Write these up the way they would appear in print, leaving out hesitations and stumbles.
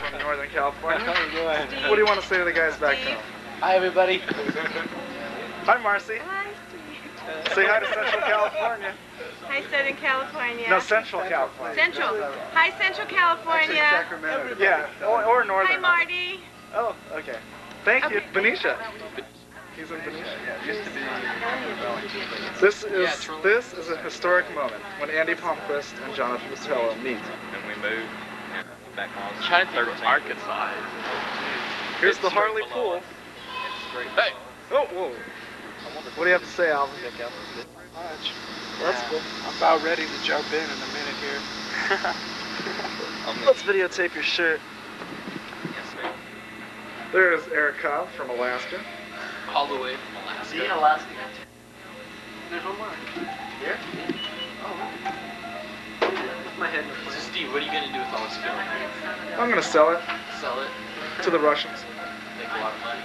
from Northern California. How you doing? What do you want to say to the guys back home? Hi, everybody. Hi, Marcy. Hi, Steve. Say hi to Central California. Hi, Southern California. No, Central California. Central. Hi, Central California. Sacramento. Yeah, or Northern. Hi, Marty. Oh, okay. Thank you. Okay. Benicia. He's in Benicia. Yeah, used to be. This is a historic moment when Andy Palmquist and Jonathan Vitello meet. And we moved back home. Trying to think of Arkansas. Here's the Harley pool. It's straight Hey! Oh, whoa. What do you have to say, Alvin? That's cool. I'm about ready to jump in a minute here. Let's videotape your shirt. Yes, ma'am. There's Eric Cobb from Alaska. All the way from Alaska. See in Alaska. There's one more. Here? Oh. My head. So Steve, what are you going to do with all this film? I'm going to sell it Sell it? to the Russians. Make a lot of money.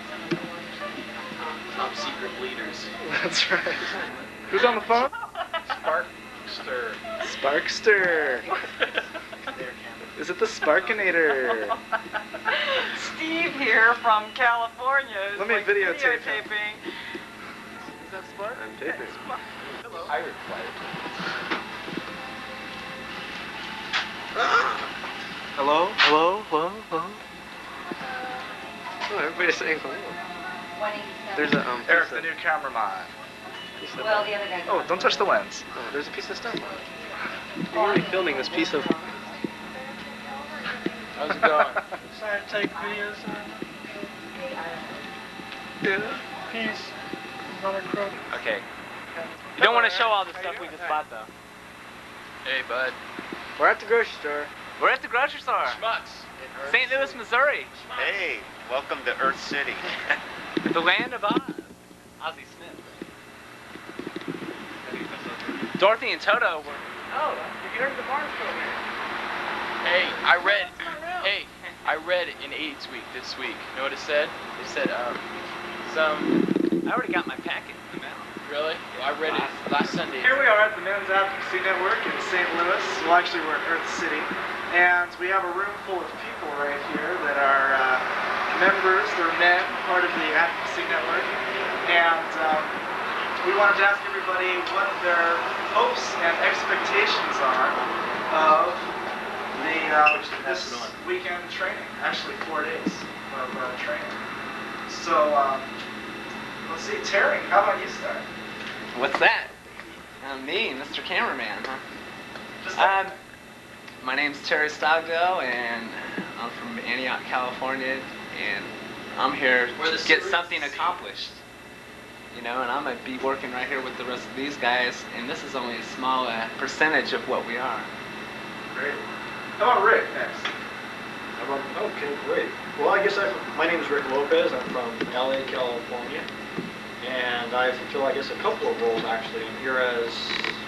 Top secret bleeders. That's right. Who's on the phone? Sparkster. Sparkster. Is it the Sparkinator? Steve here from California. is Let me like videotape him. videotaping. Is that Spark? I'm taping. Hello. Pirate flight. Hello? Hello? Hello? Hello? Oh, everybody's saying hello. 187. There's a Eric, piece the of, new cameraman. piece of Well, the other guy. Oh, don't touch the lens. oh, there's a piece of stuff on it. You're already filming this piece of. How's it going? Sorry to take videos. Yeah. Peace. Not a crook. Okay. You don't want to show all the stuff we can spot, though. Hey, bud. We're at the grocery store. We're at the grocery store. Schmucks. St. Louis, Missouri. Hey, welcome to Earth City. The land of Oz. Ozzie Smith. Dorothy and Toto were... Oh, have you heard of the Barnes program? Hey, I read in AIDS Week this week. You know what it said? It said, I already got my packet in the mail. Really? Well, I read it last Sunday. Here we are at the Men's Advocacy Network in St. Louis. Well, actually, we're in Earth City. And we have a room full of people right here that are members, they're men, part of the Advocacy Network. And we wanted to ask everybody what their hopes and expectations are of this weekend training. Actually, 4 days of training. So, let's see, Terry, how about you start? What's that? Me, Mr. Cameraman, huh? Just My name's Terry Stogdell, and I'm from Antioch, California, and I'm here to get something accomplished. You know, and I'm going to be working right here with the rest of these guys, and this is only a small percentage of what we are. Great. How about Rick next? Okay, great. Well, I guess my name is Rick Lopez. I'm from LA, California. And I fulfill, I guess, a couple of roles, actually. I'm here as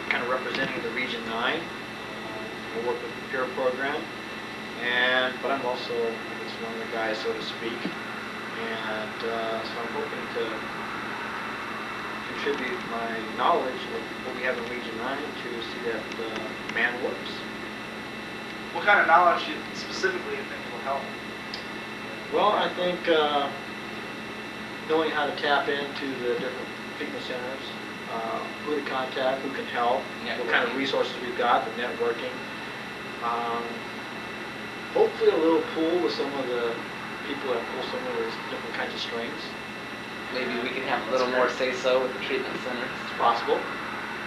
kind of representing the Region 9. I work with the PEER program. But I'm also, I guess, one of the guys, so to speak. And so I'm hoping to contribute my knowledge of what we have in Region 9 to see that M.A.N.N. works. What kind of knowledge specifically you think will help? Well, I think knowing how to tap into the different treatment centers, who to contact, who can help, what kind of resources we've got, the networking. Hopefully a little pull with some of the people that pull some of those different kinds of strings. Maybe we can have a little more say-so with the treatment centers. It's possible.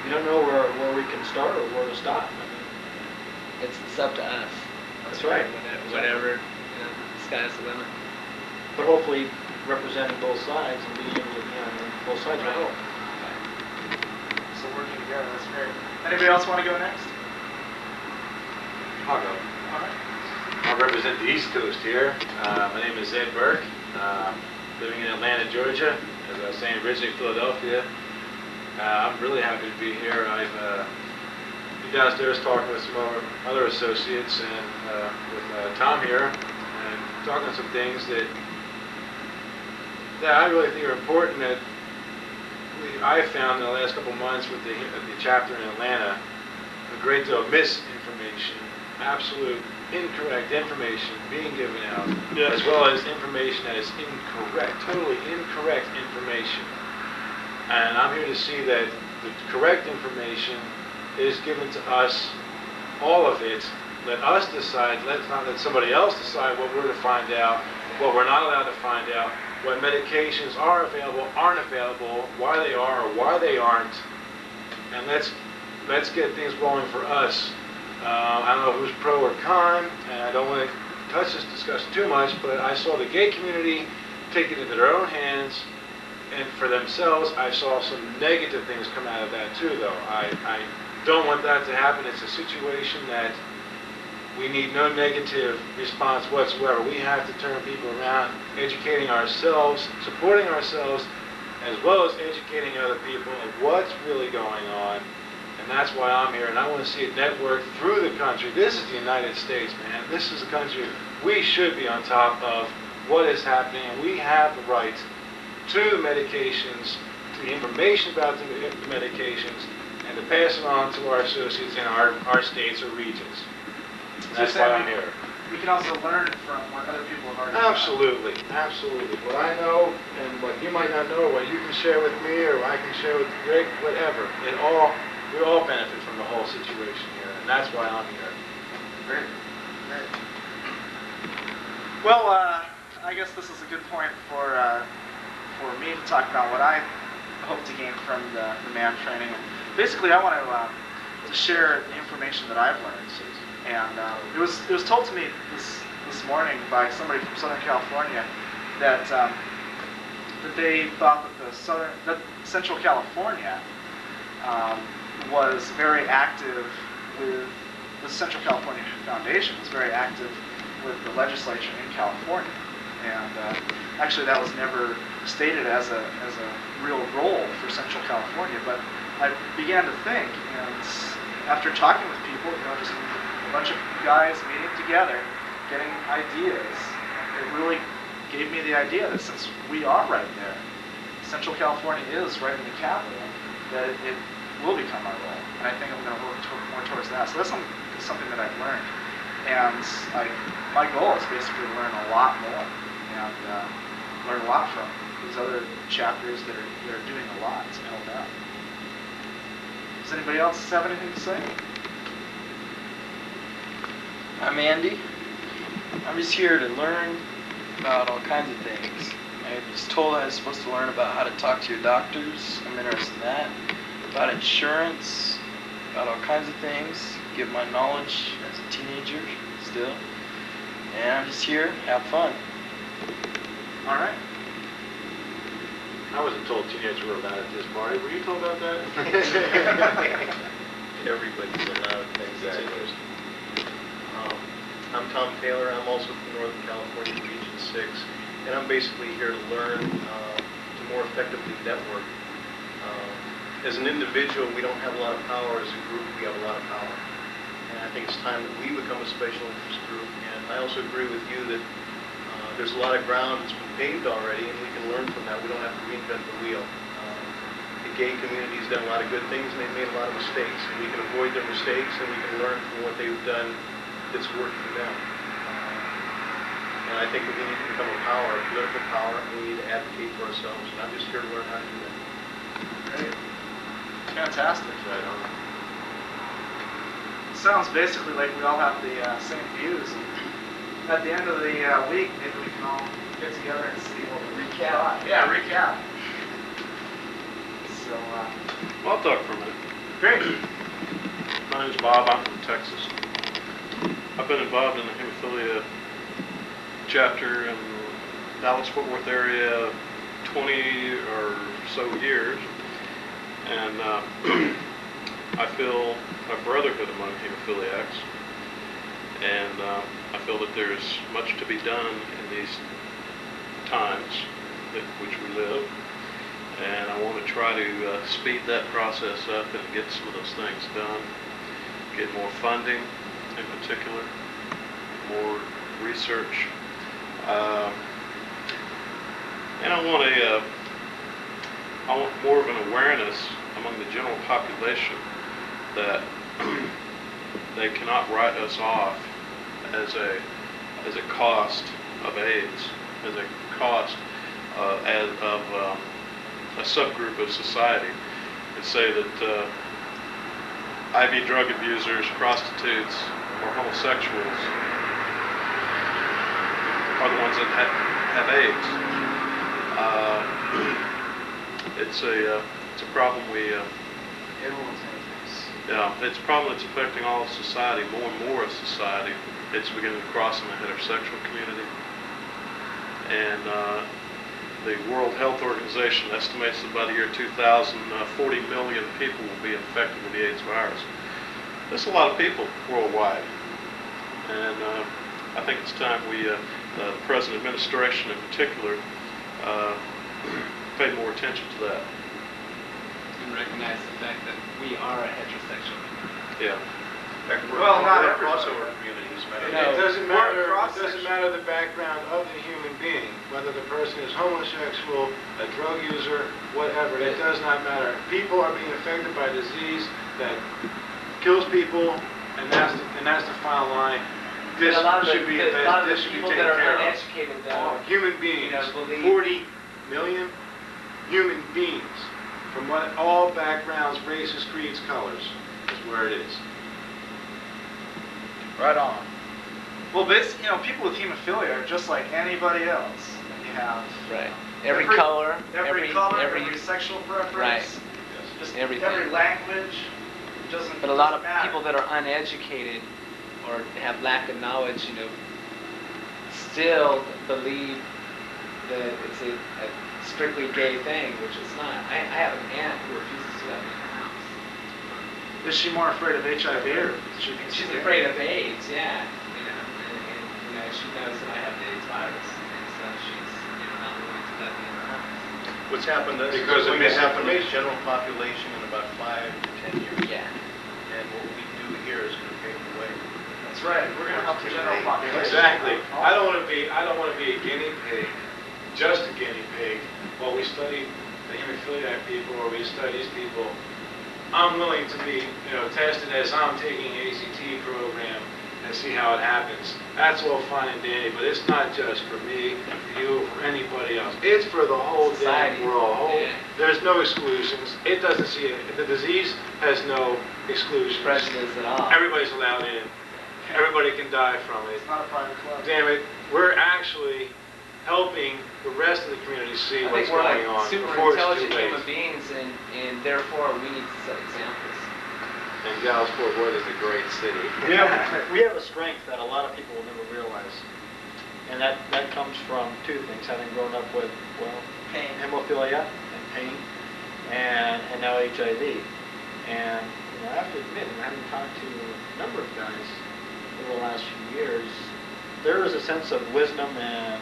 You don't know where we can start or where to stop. I mean, It's up to us. that's right. Whatever, you know, the sky's the limit. But hopefully representing both sides and being able to be on both sides. Right. So working together, that's great. Anybody else want to go next? I'll go. All right. I represent the East Coast here. My name is Ed Burke. Living in Atlanta, Georgia. As I was saying, originally Philadelphia. I'm really happy to be here. I've been downstairs talking with some other associates and with Tom here, and talking some things that I really think are important that I found in the last couple months with the chapter in Atlanta. A great deal of misinformation, absolute incorrect information being given out, as well as information that is incorrect, totally incorrect information. And I'm here to see that the correct information is given to us, all of it. Let us decide, let's not let somebody else decide what we're to find out, what we're not allowed to find out, what medications are available, aren't available, why they are or why they aren't. And let's get things rolling for us. I don't know who's pro or con, and I don't want to touch this discussion too much, but I saw the gay community take it into their own hands, and for themselves, I saw some negative things come out of that too, though. I don't want that to happen. It's a situation that we need no negative response whatsoever. We have to turn people around, educating ourselves, supporting ourselves, as well as educating other people of what's really going on. And that's why I'm here, and I want to see it network through the country. This is the United States, man. This is a country we should be on top of what is happening, and we have the right to the medications, to the information about the medications, and to pass it on to our associates in our states or regions. And that's why I'm here. We can also learn from what other people have already done. Absolutely, absolutely. What I know and what you might not know, what you can share with me or I can share with Greg, whatever. We all benefit from the whole situation here, and that's why I'm here. Great, great. Well, I guess this is a good point for me to talk about what I hope to gain from the M.A.N.N training. And basically, I want to share the information that I've learned. And it was told to me this morning by somebody from Southern California that they thought that Central California was very active with the Central California Foundation was very active with the legislature in California, and actually that was never stated as a real role for Central California. But I began to think, and after talking with people, just a bunch of guys meeting together, getting ideas, it really gave me the idea that since we are right there, Central California is right in the capital, that it will become our role. And I think I'm going to work more towards that. So that's something that I've learned. And my goal is basically to learn a lot more and learn a lot from these other chapters that are doing a lot to help out. Does anybody else have anything to say? I'm Andy. I'm just here to learn about all kinds of things. I was told I was supposed to learn about how to talk to your doctors. I'm interested in that. About insurance, about all kinds of things. Give my knowledge as a teenager still. And I'm just here, have fun. All right. I wasn't told teenagers were allowed at this party. Were you told about that? Everybody's allowed things that interesting. I'm Tom Taylor. I'm also from Northern California, Region 6. And I'm basically here to learn to more effectively network. As an individual, we don't have a lot of power. As a group, we have a lot of power. And I think it's time that we become a special interest group. And I also agree with you that there's a lot of ground that's been paved already, and we can learn from that. We don't have to reinvent the wheel. The gay community's done a lot of good things, and they've made a lot of mistakes. And we can avoid their mistakes, and we can learn from what they've done that's worked for them. And I think that we need to become a power, a political power, and we need to advocate for ourselves. And I'm just here to learn how to do that. Great. Fantastic. Right on. Sounds basically like we all have the same views. And at the end of the week, maybe we can all get together and see what we recap. Yeah, recap. So, I'll talk for a minute. Great. My name's Bob. I'm from Texas. I've been involved in the hemophilia chapter in Dallas-Fort Worth area 20 or so years, and I feel a brotherhood among hemophiliacs, and I feel that there's much to be done in these times which we live, and I want to try to speed that process up and get some of those things done, get more funding in particular, more research, and I want more of an awareness among the general population that they cannot write us off as a cost of AIDS, as a cost of a subgroup of society, and say that IV drug abusers, prostitutes, or homosexuals are the ones that have AIDS. It's a problem Everyone's had this. yeah, it's a problem that's affecting all of society, more and more of society. It's beginning to cross in the heterosexual community. And the World Health Organization estimates that by the year 2000, 40 million people will be infected with the AIDS virus. That's a lot of people worldwide. And I think it's time we, the present administration in particular, pay more attention to that. And recognize the fact that we are a heterosexual community. Yeah. Well, not We're a everybody. crossover communities, It man. doesn't It doesn't matter the background of the human being, whether the person is homosexual, a drug user, whatever. It does not matter. People are being affected by disease that kills people, and that's the final line. This should be a lot of the this should be people taken that are care of. uneducated, though, Human beings, believe 40 million human beings, from what all backgrounds, races, creeds, colors, is where it is. Right on. Well, people with hemophilia are just like anybody else. You have right. Every color, every sexual preference, right. just Everything. every language. But a lot of matter. people that are uneducated or have lack of knowledge, still believe that it's a strictly gay thing, which it's not. I have an aunt who refuses to let me in the house. Is she more afraid of HIV or she thinks She's afraid of AIDS, yeah. And she knows that I have the AIDS virus, and so she's not willing to let me in the house. What's happened is Because of going to happen to the misinformation. general population in about 5 to 10 years. Yeah. And what we do here is going to pave the way. That's right. We're going to help the general population. Exactly. I don't want to be a guinea pig, just a guinea pig. While we study the hemophiliac people, or we study these people, I'm willing to be, tested as I'm taking ACT program and see how it happens. That's all fine and dandy, but it's not just for me, for you, for anybody else. It's for the whole damn world. Yeah. There's no exclusions. It doesn't see it. The disease has no exclusions. Prejudice at all. Everybody's allowed in. Everybody can die from it. It's not a private club. Damn it, we're actually helping the rest of the community see I what's think we're going like on super before it's too intelligent late. human beings, and therefore we need to set examples. And Dallas Fort Worth is a great city. We have a strength that a lot of people will never realize. And that comes from two things, having grown up with, Pain. hemophilia and pain, and now HIV. And I have to admit, having talked to a number of guys over the last few years, there is a sense of wisdom and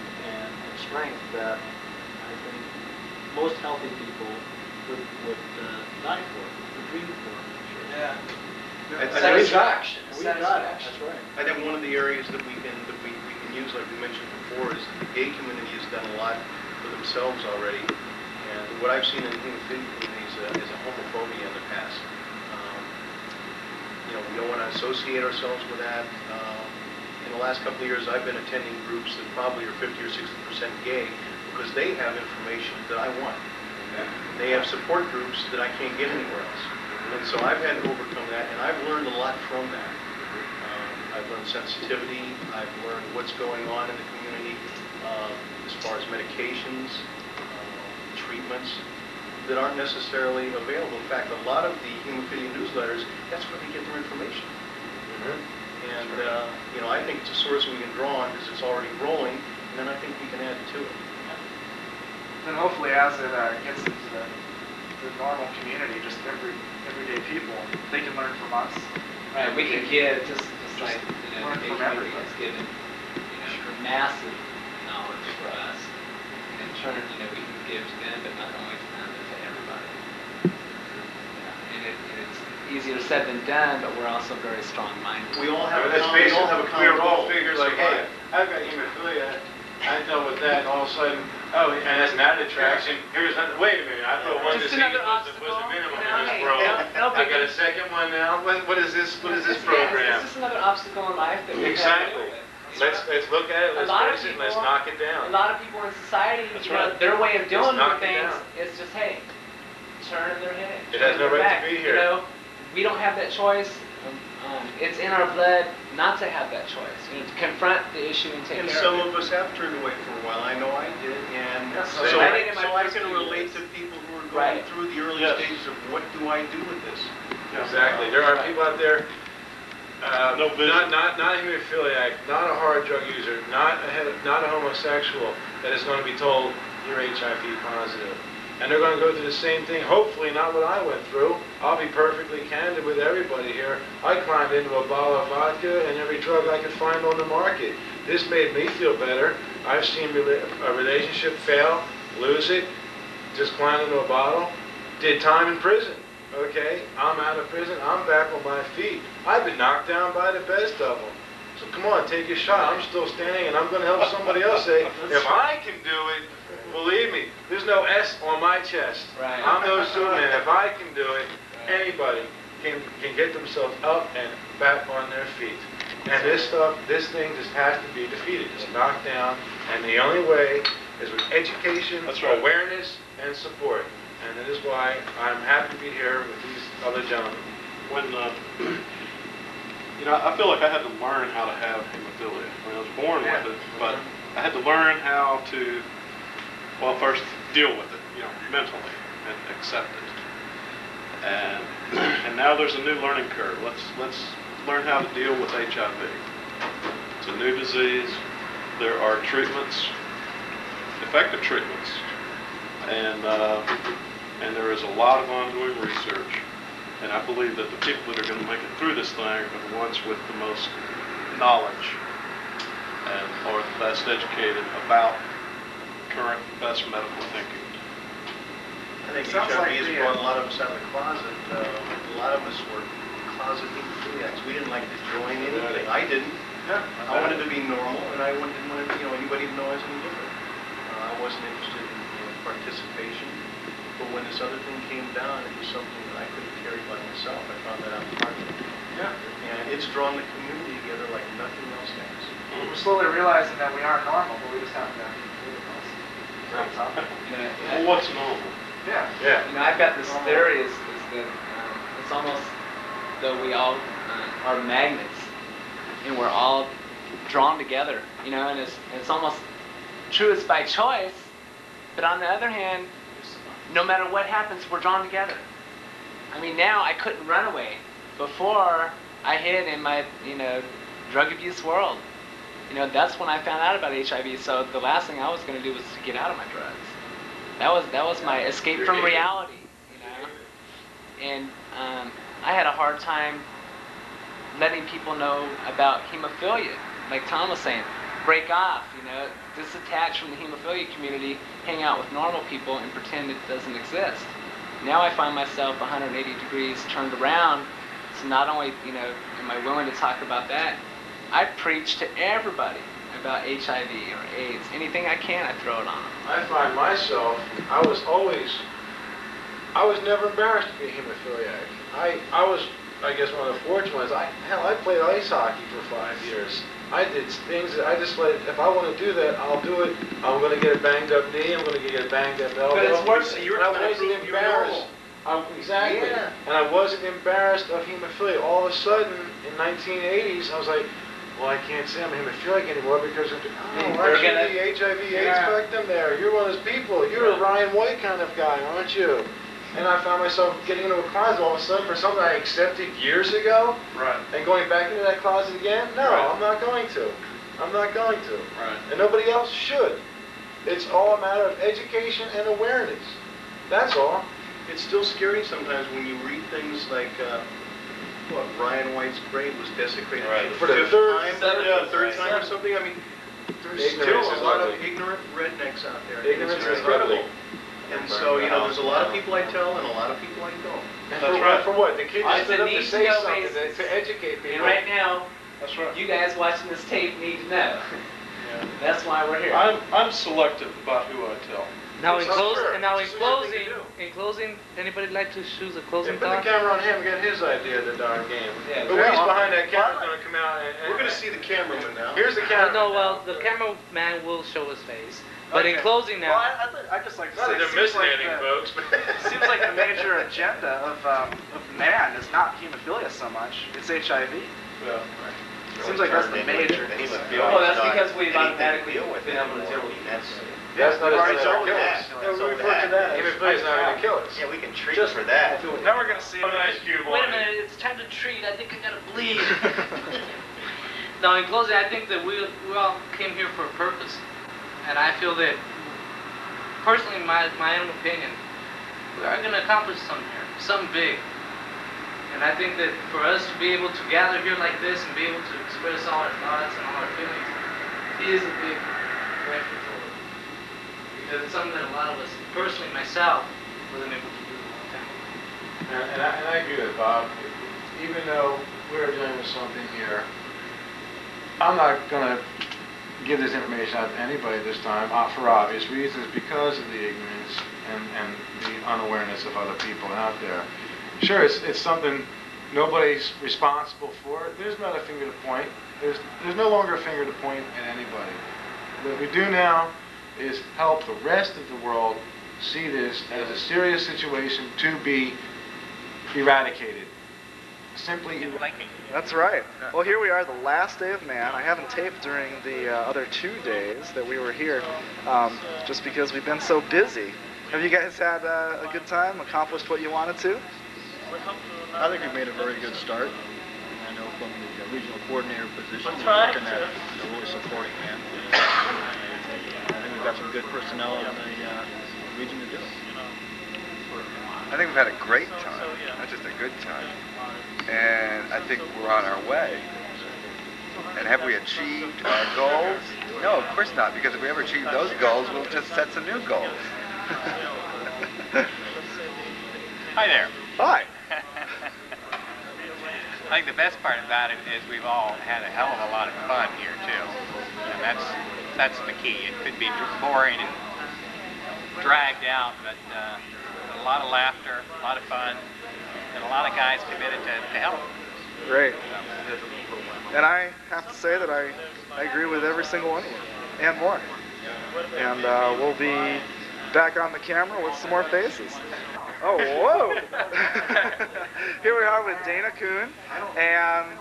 strength that I think most healthy people would die for, would dream for. Yeah. Satisfaction. We've got it. Satisfaction. That's right. I think one of the areas that we can use, like we mentioned before, is the gay community has done a lot for themselves already. And what I've seen in the hemophilia community is a homophobia in the past. We don't want to associate ourselves with that. In the last couple of years, I've been attending groups that probably are 50 or 60% gay because they have information that I want. They have support groups that I can't get anywhere else. And so I've had to overcome that, and I've learned a lot from that. I've learned sensitivity. I've learned what's going on in the community as far as medications, treatments that aren't necessarily available. In fact, a lot of the hemophilia newsletters, that's where they get their information. And, I think it's a source we can draw on because it's already rolling, and then I think we can add to it. Then hopefully as it gets into the normal community, just everyday people, they can learn from us. Right, we can give just like learn the from community everybody. has given massive knowledge for us. And turn, we can give to them, but not only to them, but to everybody. And it's easier said than done, but we're also very strong-minded. We all have a Let's common face it, goal. we all figure like, hey, I've got hemophilia, I dealt with that, and all of a sudden, Oh, And as an added attraction, here's another, wait a minute, I thought one Just disease another was the obstacle, minimum you know, in this hey, world. no I got a biggie. second one now. What is this It's program? just another obstacle in life that we have to Exactly. deal with. Let's look at it, A let's lot of face it, people- let's knock it down. A lot of people in society, That's you know, right. their way of dealing knock with it things down. is just, hey, turn their head. It has turn no their right to back. be here. You know, we don't have that choice. It's in our blood not to have that choice. You know, to confront the issue and take And care some of it. of us have turned away for a while. I know I did. And Yeah, so, so I did in my I first can few relate years. to people who are going Right. through the early Yes. stages of what do I do with this? Exactly. There are people out there, No vision. not a hemophiliac, not a hard drug user, not a homosexual, that is going to be told you're HIV positive. And they're going to go through the same thing, hopefully not what I went through. I'll be perfectly candid with everybody here. I climbed into a bottle of vodka and every drug I could find on the market. This made me feel better. I've seen a relationship fail, lose it, just climbed into a bottle, did time in prison. Okay, I'm out of prison, I'm back on my feet. I've been knocked down by the best of them. So come on, take your shot. I'm still standing and I'm going to help somebody else say, if I can do it, believe me, there's no S on my chest. Right. I'm no Superman. If I can do it, anybody can get themselves up and back on their feet. And this thing just has to be defeated, just knocked down. And the only way is with education, That's right. awareness, and support. And that is why I'm happy to be here with these other gentlemen. When, you know, I feel like I had to learn how to have hemophilia. I mean, I was born with it, but I had to learn how to, well, first deal with it, you know, mentally and accept it. And now there's a new learning curve. Let's learn how to deal with HIV. It's a new disease. There are treatments, effective treatments, and there is a lot of ongoing research. And I believe that the people that are going to make it through this thing are the ones with the most knowledge and are the best educated about current best medical thinking. I think Sounds HIV like has the, brought a lot of us out of the closet. A lot of us were closet hemophiliacs. We didn't like to join anything. I didn't. Yeah. I wanted to be normal, and I didn't want anybody to know I was any different. I wasn't interested in participation. But when this other thing came down, it was something that I could have carried by myself. I found that out partly. Yeah. And it's drawn the community together like nothing else has. We're slowly realizing that we aren't normal, but we just happen to have That's all. Well, what's normal? Yeah. Yeah. You know, I've got this theory is that it's almost though we all are magnets and we're all drawn together, you know, and it's almost true it's by choice, but on the other hand, no matter what happens, we're drawn together. I mean, now I couldn't run away. Before I hid in my, drug abuse world. You know, that's when I found out about HIV. So the last thing I was going to do was to get out of my drugs. That was my escape from reality. You know, and I had a hard time letting people know about hemophilia. Like Tom was saying, break off. Disattach from the hemophilia community, hang out with normal people, and pretend it doesn't exist. Now I find myself 180 degrees turned around. So not only, am I willing to talk about that, I preach to everybody about HIV or AIDS. Anything I can, I throw it on them. I find myself, I was never embarrassed to be a hemophiliac. I was, I guess, one of the fortunate ones. I played ice hockey for 5 years. I did things that I just if I want to do that, I'll do it. I'm going to get a banged up knee, I'm going to get a banged up elbow. But it's worse. I wasn't embarrassed. Exactly. Yeah. And I wasn't embarrassed of hemophilia. All of a sudden, in 1980s, I was like, well, I can't say I'm a hemophiliac anymore because of aren't you the HIV/AIDS victim there? You're one of those people. You're a Ryan White kind of guy, aren't you? And I found myself getting into a closet all of a sudden for something I accepted years ago. Right. And going back into that closet again? No, Right. I'm not going to. I'm not going to. Right. And nobody else should. It's all a matter of education and awareness. That's all. It's still scary sometimes when you read things like, Ryan White's grave was desecrated Right. for the third time or something. I mean, there's Ignorance still is a lot of ugly. ignorant rednecks out there. Ignorance and is it's incredible. ugly. And so, there's a lot of people I tell and a lot of people I don't. And That's for, right. for what? The kids On stood the up to need say to know something, basis. to educate people. And right now, That's right. you guys watching this tape need to know That's why we're here. I'm selective about who I tell. Now in That's closing, fair. and now in It's the smart thing closing, anybody like to choose a closing Put the thought? camera on him, get his idea of the darn game. Yeah, But he's behind that camera's gonna come out and... We're going to see the cameraman now. Here's the camera. No, well, the cameraman will show his face. But in Okay. closing Well, now, I just like to Not say, that it they're seems missing like anything, the- folks, but... It seems like the major agenda of M.A.N.N. is not hemophilia so much, it's HIV. Well, Seems like that's the major. Oh, that's because we've automatically been able to deal with it. That's not We've already as dealt with kill us. that. Yeah, we refer to that as... Hemophilia's not gonna kill us. Yeah, we can treat for that. Now we're gonna see. Have an ice cube wait a on it. minute, it's time to treat. I think I gotta bleed. Now in closing, I think that we all came here for a purpose, and I feel that, personally, my own opinion, we are gonna accomplish something here, something big. And I think that for us to be able to gather here like this and be able to express all our thoughts and all our feelings is a big record forward. Because it's something that a lot of us, personally myself, wasn't able to do a long time ago. And I agree with Bob. Even though we're dealing with something here, I'm not going to give this information out to anybody this time for obvious reasons, because of the ignorance and the unawareness of other people out there. Sure, it's something nobody's responsible for. There's not a finger to point. There's no longer a finger to point at anybody. What we do now is help the rest of the world see this as a serious situation to be eradicated. Simply eradicated. That's right. Well, here we are, the last day of M.A.N.N. I haven't taped during the other 2 days that we were here, just because we've been so busy. Have you guys had a good time, accomplished what you wanted to? I think we've made a very good start. I know from the regional coordinator position, we're right. looking at really supporting them. I think we've got some good personnel in the region to do it. I think we've had a great time, not just a good time. And I think we're on our way. And have we achieved our goals? No, of course not, because if we ever achieve those goals, we'll just set some new goals. Hi there. Hi. I think the best part about it is we've all had a hell of a lot of fun here too, and that's the key. It could be boring and dragged out, but a lot of laughter, a lot of fun, and a lot of guys committed to help. Great. And I have to say that I agree with every single one of you, and more. And we'll be back on the camera with some more faces. Oh, whoa! Here we are with Dana Kuhn and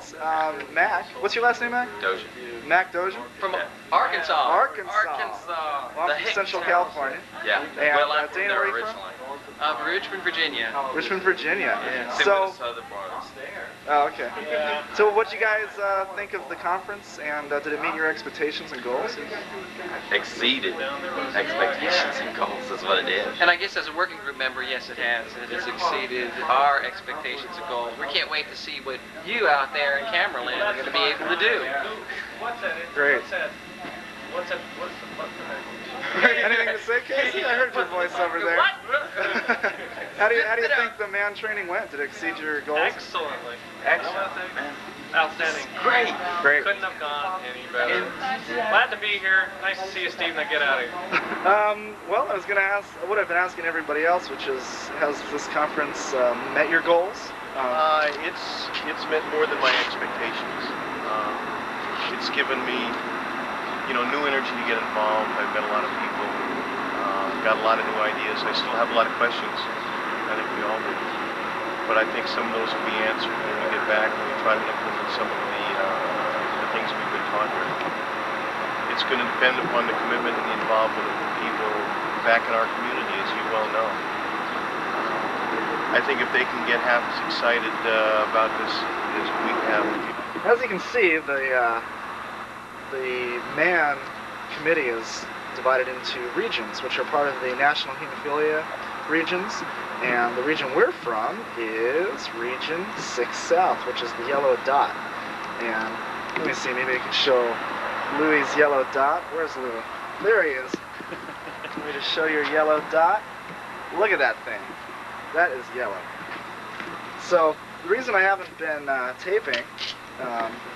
Mac. What's your last name, Mac? Dozier. Mac Dozier? From Arkansas. Arkansas. Arkansas. Well, I'm from Central California. Yeah. And well, I'm from Dana, there where are you originally. Richmond, Virginia. Richmond, Virginia. Yeah. So, southern part. oh, okay. So, what did you guys think of the conference, and did it meet your expectations and goals? Exceeded expectations and goals is what it is. And I guess as a working group member, yes, it has. It has exceeded our expectations and goals. We can't wait to see what you out there in camera land are going to be able to do. Great. What's that? Anything to say, Casey? I heard your voice over there. How do you think the M.A.N.N. training went? Did it exceed your goals? Excellently. Excellent. Outstanding. Great. Great. Couldn't have gone any better. Glad to be here. Nice to see you, Steve. Now get out of here. Well, I was going to ask what I've been asking everybody else, which is, has this conference met your goals? It's met more than my expectations. It's given me, new energy to get involved. I've met a lot of people, got a lot of new ideas. I still have a lot of questions. I think we all do. But I think some of those will be answered when we get back and we try to implement some of the things we've been taught here. It's going to depend upon the commitment and the involvement of the people back in our community, as you well know. I think if they can get half as excited about this as we have. As you can see, the M.A.N.N. committee is divided into regions, which are part of the National Hemophilia regions, and the region we're from is Region 6 South, which is the yellow dot. And let me see, maybe I can show Louis' yellow dot. Where's Louis? There he is. Let me just show your yellow dot. Look at that thing. That is yellow. So the reason I haven't been taping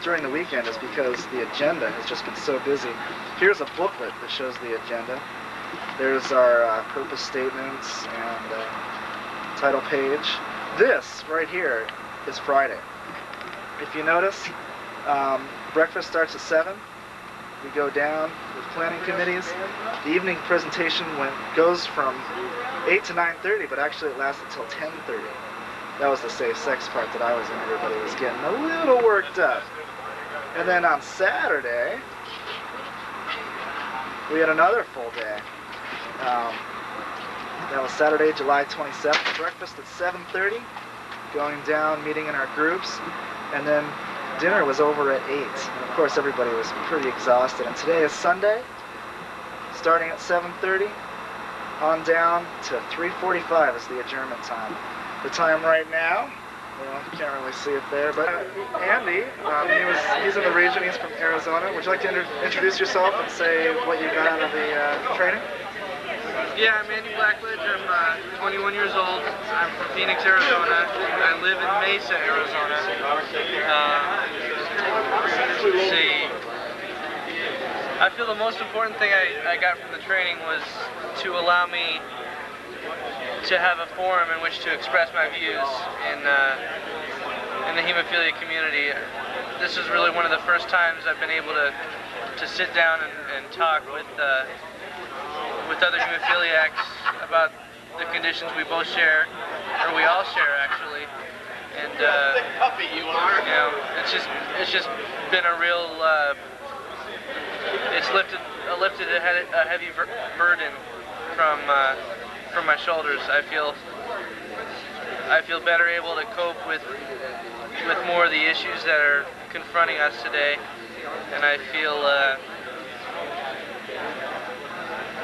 during the weekend is because the agenda has just been so busy. Here's a booklet that shows the agenda. There's our purpose statements and title page. This right here is Friday. If you notice, breakfast starts at 7. We go down with planning committees. The evening presentation goes from 8 to 9:30, but actually it lasts until 10:30. That was the safe sex part that I was in. Everybody was getting a little worked up. And then on Saturday, we had another full day. That was Saturday, July 27th. Breakfast at 7:30, going down, meeting in our groups, and then dinner was over at 8. And of course, everybody was pretty exhausted. And today is Sunday, starting at 7:30, on down to 3:45 is the adjournment time. The time right now, well, you can't really see it there, but Andy, he's in the region, he's from Arizona. Would you like to introduce yourself and say what you got out of the training? Yeah, I'm Andy Blackledge. I'm 21 years old. I'm from Phoenix, Arizona. I live in Mesa, Arizona. Let's see. I feel the most important thing I got from the training was to allow me to have a forum in which to express my views in the hemophilia community. This is really one of the first times I've been able to sit down and talk with other hemophiliacs about the conditions we both share, or we all share actually. And you know, it's just been a real it's lifted a heavy burden from my shoulders. I feel better able to cope with more of the issues that are confronting us today, and I feel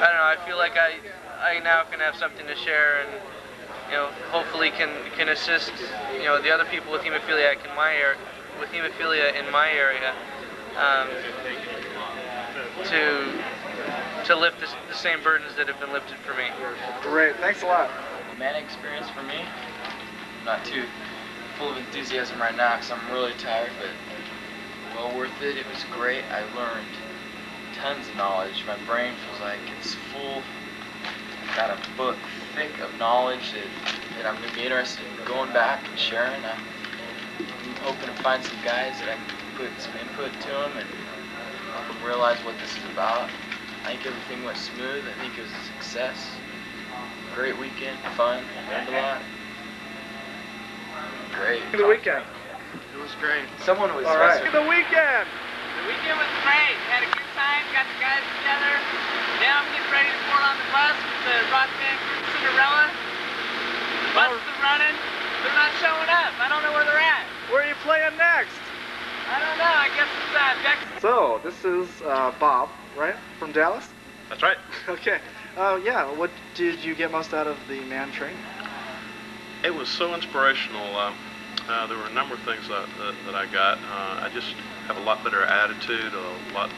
I don't know. I feel like I now can have something to share, and you know, hopefully can assist the other people with hemophilia in my area, to lift the same burdens that have been lifted for me. Great, thanks a lot. The M.A.N.N experience for me, I'm not too full of enthusiasm right now because I'm really tired, but well worth it. It was great. I learned tons of knowledge. My brain feels like it's full. I've got a book thick of knowledge that I'm going to be interested in going back and sharing. I'm hoping to find some guys that I can put some input to them and help them realize what this is about. I think everything went smooth. I think it was a success. Great weekend, fun, learned a lot. Great. The weekend. It was great. Someone was all right. The weekend. The weekend was great. Had a good time, got the guys together. Now I'm getting ready to board on the bus with the rock band group Cinderella. The buses are running. They're not showing up. I don't know where they're at. Where are you playing next? I don't know. I guess it's Texas. So, this is Bob, right? From Dallas? That's right. Okay. Yeah, what did you get most out of the M.A.N.N training? It was so inspirational. There were a number of things that I got. I just have a lot better attitude, a lot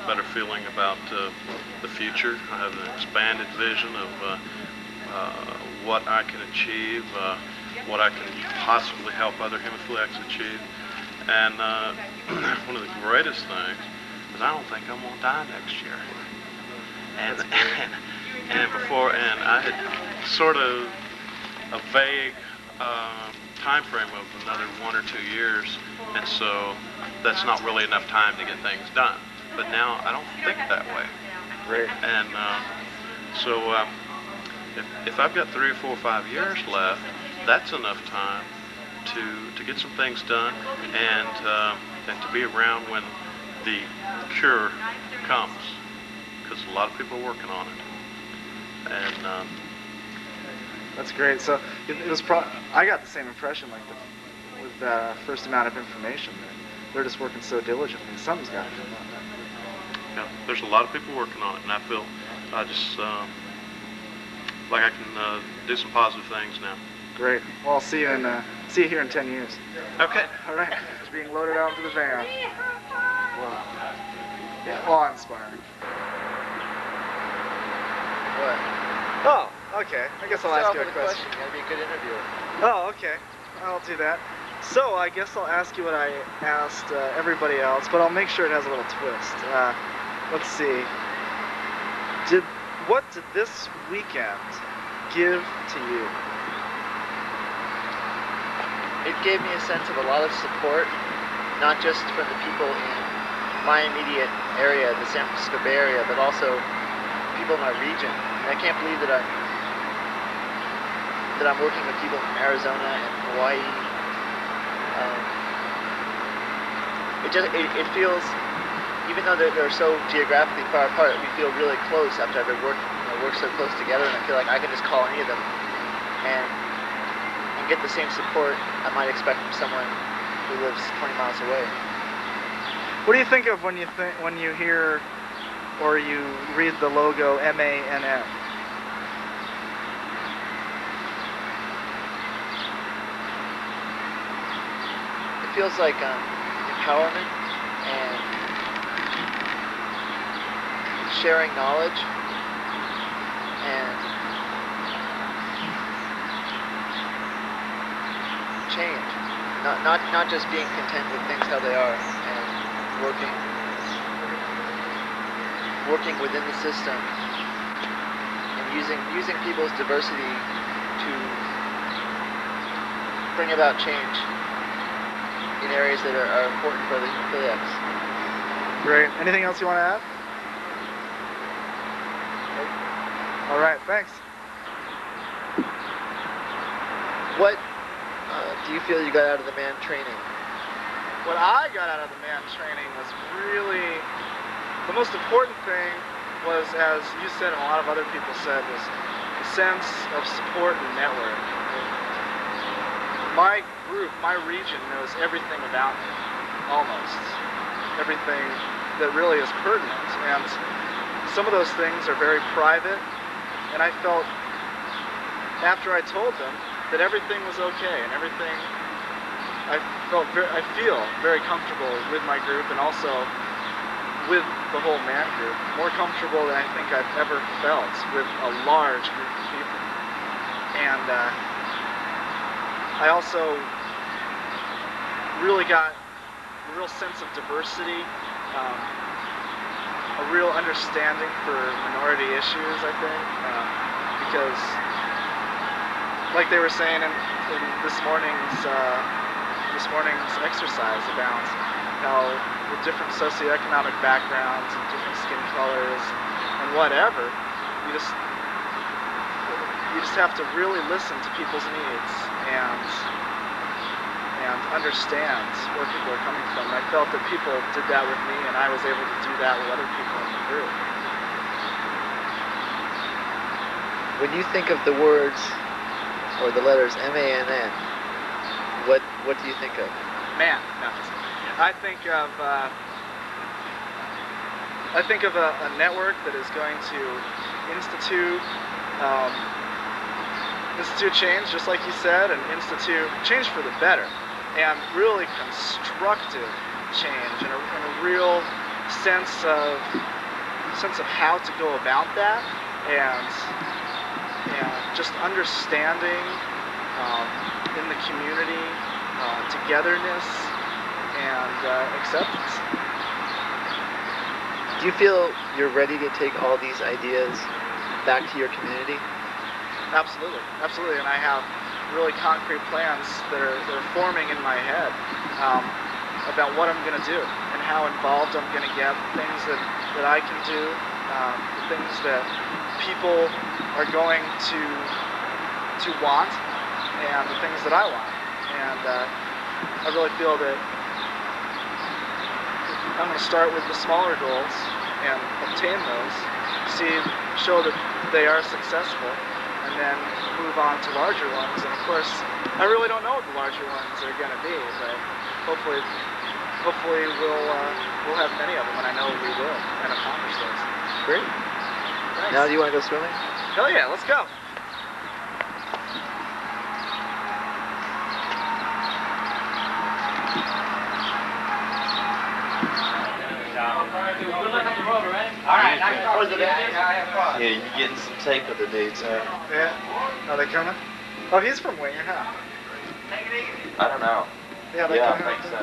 better feeling about the future. I have an expanded vision of what I can achieve, what I can possibly help other hemophiliacs achieve. And one of the greatest things is I don't think I'm gonna die next year. And I had sort of a vague time frame of another 1 or 2 years, and so that's not really enough time to get things done. But now I don't think that way. Great. And so if I've got 3 or 4 or 5 years left, that's enough time to get some things done and to be around when the cure comes, because a lot of people are working on it. And that's great. So it was I got the same impression, like with the first amount of information. They're just working so diligently. Something's got to come up. Yeah, there's a lot of people working on it, and I feel just like I can do some positive things now. Great. Well, I'll see you here in 10 years. Okay. All right. It's being loaded out into the van. Wow. Yeah, awe-inspiring. What? Oh, okay. I guess I'll ask you a question. You gotta be a good interviewer. Oh, okay. I'll do that. So I guess I'll ask you what I asked everybody else, but I'll make sure it has a little twist. Let's see. What did this weekend give to you? It gave me a sense of a lot of support, not just from the people in my immediate area, the San Francisco Bay Area, but also people in my region. And I can't believe that I'm working with people from Arizona and Hawaii. It feels, even though they're so geographically far apart, we feel really close after I've worked so close together, and I feel like I can just call any of them and get the same support I might expect from someone who lives 20 miles away. What do you think of when you hear or you read the logo M.A.N.N? It feels like empowerment and sharing knowledge and change. Not just being content with things how they are and working within the system and using people's diversity to bring about change in areas that are important for the hemophiliacs. Great. Anything else you want to add? All right, thanks. What do you feel you got out of the M.A.N.N training? What I got out of the M.A.N.N training was really, the most important thing was, as you said and a lot of other people said, was a sense of support and network. My group, my region knows everything about me, almost. Everything that really is pertinent. And some of those things are very private, and I felt, after I told them, that everything was okay, and everything, I feel very comfortable with my group and also with the whole M.A.N.N group. More comfortable than I think I've ever felt with a large group of people. And I also really got a real sense of diversity, a real understanding for minority issues, I think, because like they were saying in this morning's exercise about how with different socioeconomic backgrounds and different skin colors and whatever, you just have to really listen to people's needs and understand where people are coming from. And I felt that people did that with me, and I was able to do that with other people in the group. When you think of the words or the letters M.A.N.N, what do you think of? Man, no. I think of a network that is going to institute change, just like you said, and institute change for the better, and really constructive change, and a real sense of how to go about that, and just understanding in the community, togetherness, and acceptance. Do you feel you're ready to take all these ideas back to your community? Absolutely, absolutely, and I have really concrete plans that are forming in my head about what I'm going to do and how involved I'm going to get, things that I can do, the things that people are going to want, and the things that I want. And I really feel that I'm going to start with the smaller goals and obtain those, show that they are successful, and then move on to larger ones. And of course, I really don't know what the larger ones are going to be, but hopefully we'll have many of them, and I know we will, and accomplish those. Great. Thanks. Now, do you want to go swimming? Hell yeah, let's go. Alright, yeah, you're getting some tape of the dudes, huh? Yeah. Are they coming? Oh, he's from Winger, huh? I don't know. Yeah, Yeah, I think so.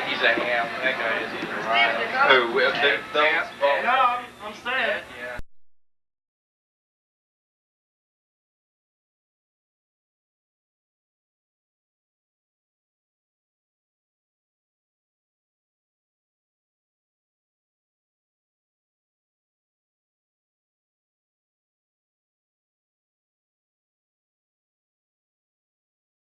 He's a ham. That guy is. He's a riot. Who? No, I'm staying.